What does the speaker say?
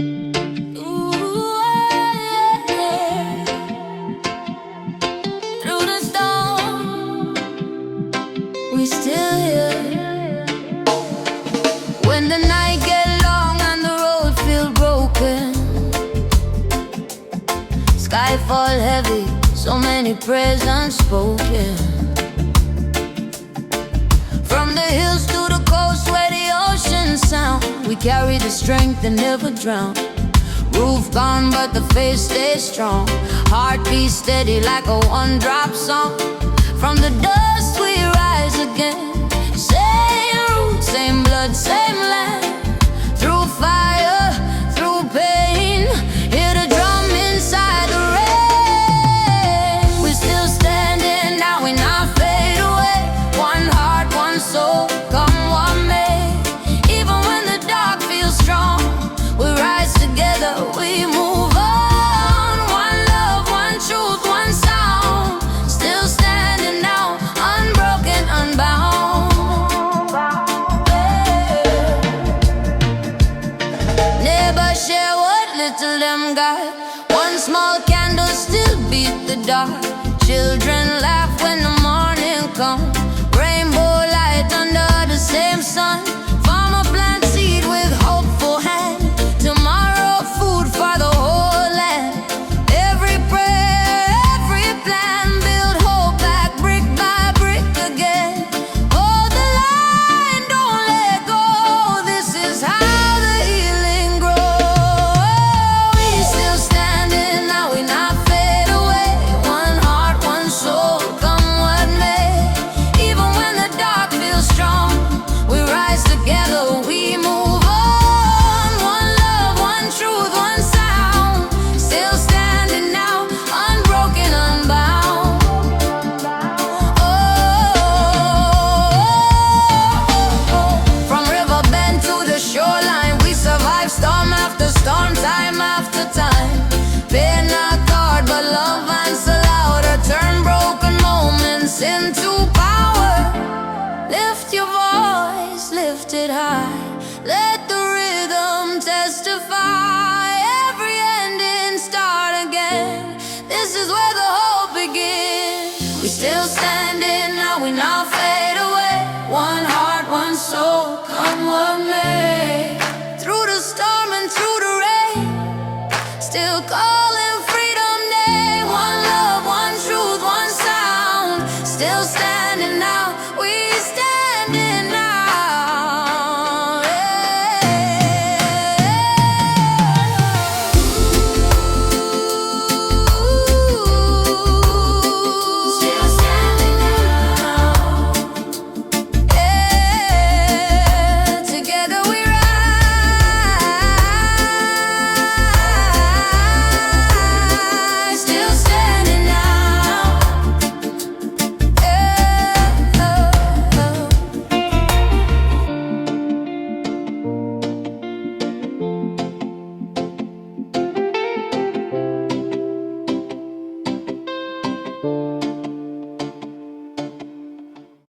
Ooh, yeah. Through the storm, we still here. When the night get long and the road feel broken, sky fall heavy, so many prayers unspoken. From the hills to the coast where the ocean sound, we carry the strength that never drown. Roof gone but the faith stays strong. Heartbeat steady like a one-drop song. From the dust we rise again. Same roots, same blood, same land. Through fire, through pain, hear the drum inside the rain. We're still standing, now we not fade away. One heart, one soul, come what may. Even when the dark feels strong, we rise together, we move on. One love, one truth, one sound. Still standing now, unbroken, unbound. Neighbor share what little them got. One small candle still beat the dark. Children laugh when the morning comes. Rainbow light under the same sun. Farmer plant seed with hopeful hand. Tomorrow food for the whole land. Every prayer, every plan, build hope back brick by brick again. Hold the line, don't let go. This is how the healing grows. We still standing, now we not fade away. One heart, one soul, come what may. Even when the dark feels strong, we rise together, we move on. One love, one truth, one sound. Still standing now, unbroken, unbound. From river bend to the shoreline, we survive storm after storm, time after time. Pain not hard, but love answer louder. Turn broken moments into power. Lift your voice, lift it high. Let the rhythm testify.